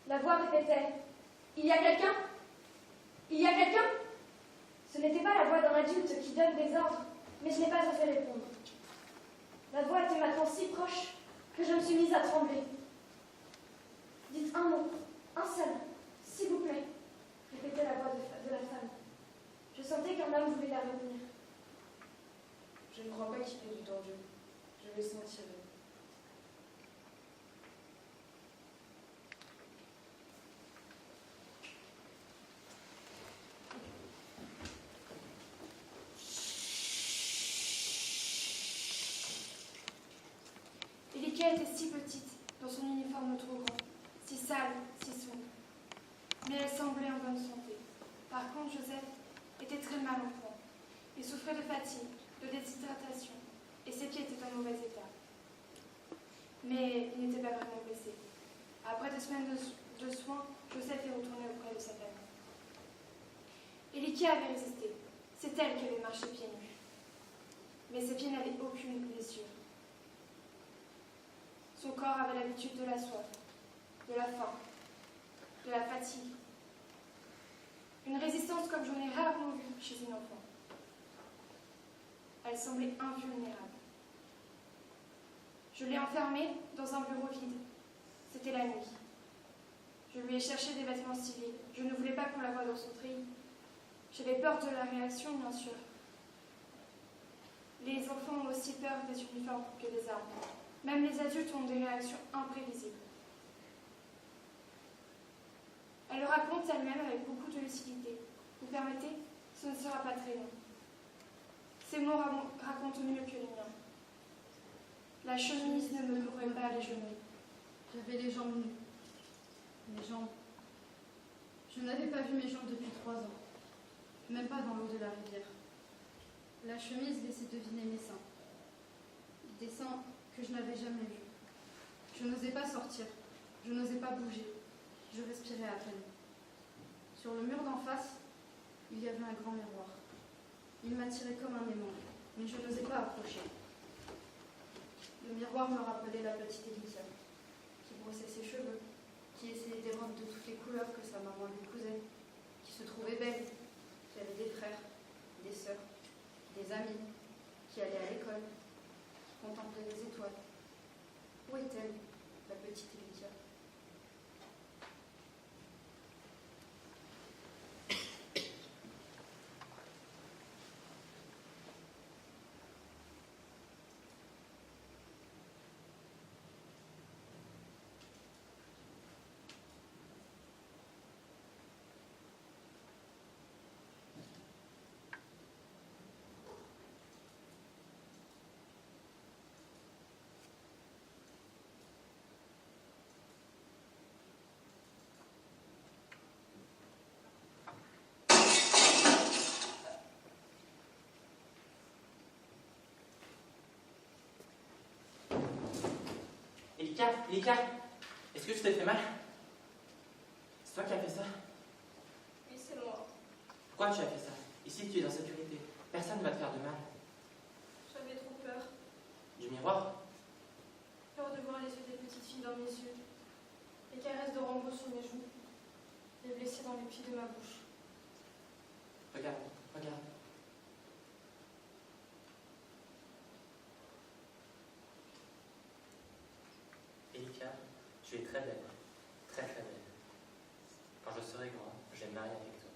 [SPEAKER 1] La voix répétait, il y a quelqu'un? Il y a quelqu'un? Ce n'était pas la voix d'un adulte qui donne des ordres, mais je n'ai pas osé répondre. La voix était maintenant si proche que je me suis mise à trembler. Dites un mot, un seul, s'il vous plaît, répétait la voix de la femme. Je sentais qu'un homme voulait la retenir.
[SPEAKER 5] Je ne crois pas qu'il y ait du danger. Je le sentirai.
[SPEAKER 4] Elika était si petite, dans son uniforme trop grand, si sale, si sombre. Mais elle semblait en bonne santé. Par contre, Joseph était très mal en point. Il souffrait de fatigue, de déshydratation, et ses pieds étaient en mauvais état. Mais il n'était pas vraiment blessé. Après 2 semaines de soins, Joseph est retourné auprès de sa famille. Elika avait résisté. C'est elle qui avait marché pieds nus. Mais ses pieds n'avaient aucune blessure. Son corps avait l'habitude de la soif, de la faim, de la fatigue. Une résistance comme j'en ai rarement vue chez une enfant. Elle semblait invulnérable. Je l'ai enfermée dans un bureau vide. C'était la nuit. Je lui ai cherché des vêtements civils. Je ne voulais pas qu'on la voie dans son tri. J'avais peur de la réaction, bien sûr. Les enfants ont aussi peur des uniformes que des armes. Même les adultes ont des réactions imprévisibles. Elle le raconte elle-même avec beaucoup de lucidité. Vous permettez? Ce ne sera pas très long. Ces mots racontent mieux que les miens. La chemise ne me couvrait pas les genoux.
[SPEAKER 10] J'avais les jambes nues. Mes jambes. Je n'avais pas vu mes jambes depuis 3 ans. Même pas dans l'eau de la rivière. La chemise laissait deviner mes seins. Des seins que je n'avais jamais vus. Je n'osais pas sortir. Je n'osais pas bouger. Je respirais à peine. Sur le mur d'en face, il y avait un grand miroir. Il m'attirait comme un aimant, mais je n'osais pas approcher. Le miroir me rappelait la petite Elisa, qui brossait ses cheveux, qui essayait des robes de toutes les couleurs que sa maman lui cousait, qui se trouvait belle, qui avait des frères, des sœurs, des amis, qui allait à l'école, qui contemplait les étoiles. Où est-elle, la petite Elisa?
[SPEAKER 7] Elika, est-ce que tu t'es fait mal? C'est toi qui as fait ça?
[SPEAKER 1] Oui, c'est moi.
[SPEAKER 7] Pourquoi tu as fait ça? Ici, tu es en sécurité. Personne ne va te faire de mal.
[SPEAKER 1] J'avais trop peur.
[SPEAKER 7] Du miroir?
[SPEAKER 4] Peur de voir les yeux des petites filles dans mes yeux. Les caresses de Rambo sur mes joues. Les blessés dans les plis de ma bouche.
[SPEAKER 7] Regarde, regarde. Elika, tu es très belle. Très très belle. Quand je serai grand, je vais me marier avec toi.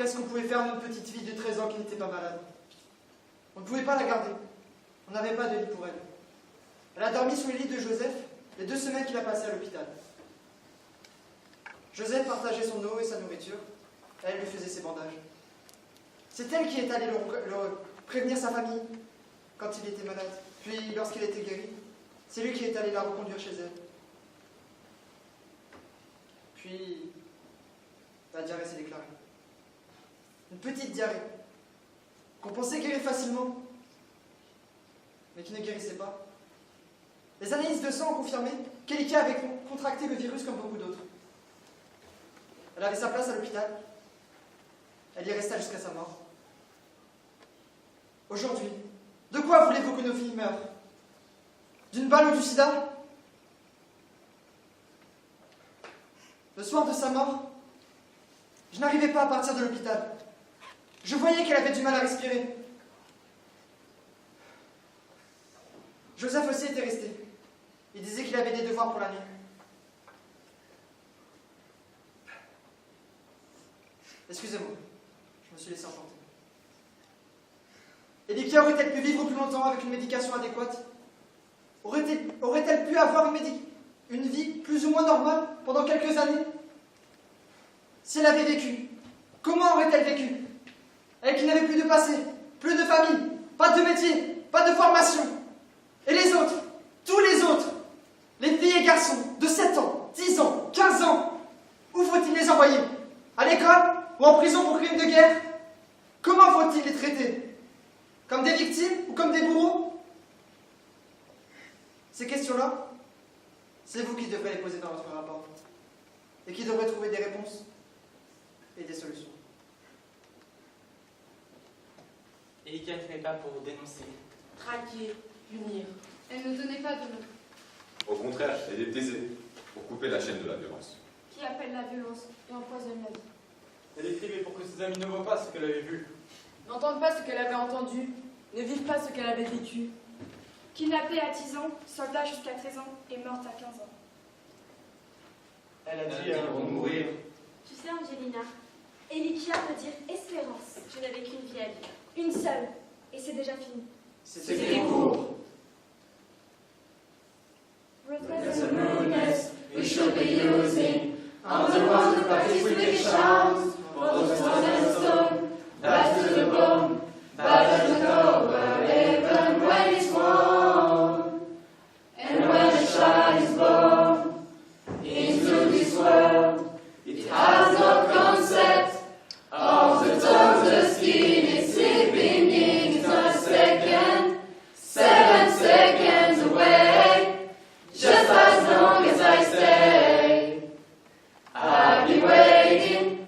[SPEAKER 8] Qu'est-ce qu'on pouvait faire de notre petite fille de 13 ans qui n'était pas malade? On ne pouvait pas la garder. On n'avait pas de lit pour elle. Elle a dormi sous le lit de Joseph les 2 semaines qu'il a passées à l'hôpital. Joseph partageait son eau et sa nourriture. Elle lui faisait ses bandages. C'est elle qui est allée prévenir sa famille quand il était malade. Puis, lorsqu'il était guéri, c'est lui qui est allé la reconduire chez elle. Puis, la diarrhée s'est déclarée. Une petite diarrhée qu'on pensait guérir facilement, mais qui ne guérissait pas. Les analyses de sang ont confirmé qu'Elika avait contracté le virus comme beaucoup d'autres. Elle avait sa place à l'hôpital. Elle y resta jusqu'à sa mort. Aujourd'hui, de quoi voulez-vous que nos filles meurent? D'une balle ou du sida? Le soir de sa mort, je n'arrivais pas à partir de l'hôpital. Je voyais qu'elle avait du mal à respirer. Joseph aussi était resté. Il disait qu'il avait des devoirs pour la nuit. Excusez-moi, je me suis laissé emporter. Elika aurait-elle pu vivre plus longtemps avec une médication adéquate? Aurait-elle pu avoir une vie plus ou moins normale pendant quelques années? Si elle avait vécu, comment aurait-elle vécu? Elle qui n'avait plus de passé, plus de famille, pas de métier, pas de formation. Et les autres, tous les autres, les filles et garçons de 7 ans, 10 ans, 15 ans, où faut-il les envoyer? À l'école ou en prison pour crimes de guerre? Comment faut-il les traiter? Comme des victimes ou comme des bourreaux? Ces questions-là, c'est vous qui devrez les poser dans votre rapport. Et qui devrez trouver des réponses et des solutions.
[SPEAKER 7] Elika ne fait pas pour dénoncer,
[SPEAKER 9] Traquer, punir.
[SPEAKER 10] Elle ne donnait pas de nom.
[SPEAKER 3] Au contraire, elle est aisée pour couper la chaîne de la violence.
[SPEAKER 4] Qui appelle la violence et empoisonne la vie.
[SPEAKER 6] Elle écrivait pour que ses amis ne voient pas ce qu'elle avait vu.
[SPEAKER 5] N'entendent pas ce qu'elle avait entendu, ne vivent pas ce qu'elle avait vécu.
[SPEAKER 4] Kidnappée à 10 ans, soldat jusqu'à 13 ans et morte à 15 ans.
[SPEAKER 6] Elle a dit elles vont mourir.
[SPEAKER 1] Tu sais, Angelina, Elikia veut dire espérance.
[SPEAKER 9] Je n'avais qu'une vie à vivre.
[SPEAKER 1] Une seule. Et c'est déjà fini.
[SPEAKER 8] C'était court.
[SPEAKER 1] We should be using all the ones to practice with the shouts. For the stone and stone, back to the bone, back to the tower, even when it's warm. And when a child is born into this world, it has no concept of the tongue, the skin, it's sleeping in, it's not a second, 7 seconds away, just as long as I stay. I'll be waiting,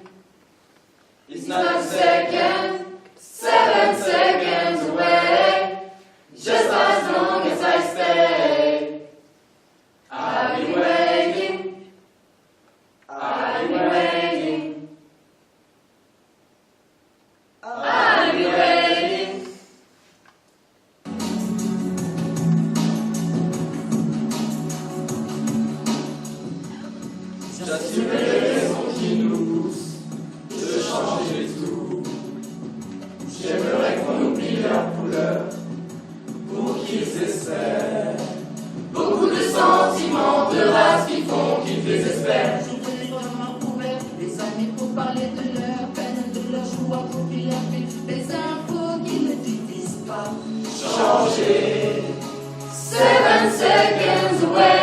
[SPEAKER 1] it's not a second, 7 seconds away, just as long as I stay. I'll be waiting, I'll be waiting, I'll be waiting. J'assume les raisons qui nous poussent de changer tout. J'aimerais qu'on oublie leur couleur pour qu'ils espèrent. Beaucoup de sentiments, de race qui font qu'ils désespèrent.
[SPEAKER 12] J'ouvre les mains ouverts, des années pour parler de leur peine, de leur joie pour qu'ils leur filent des infos qui ne divisent pas.
[SPEAKER 1] Changer. 7 seconds away.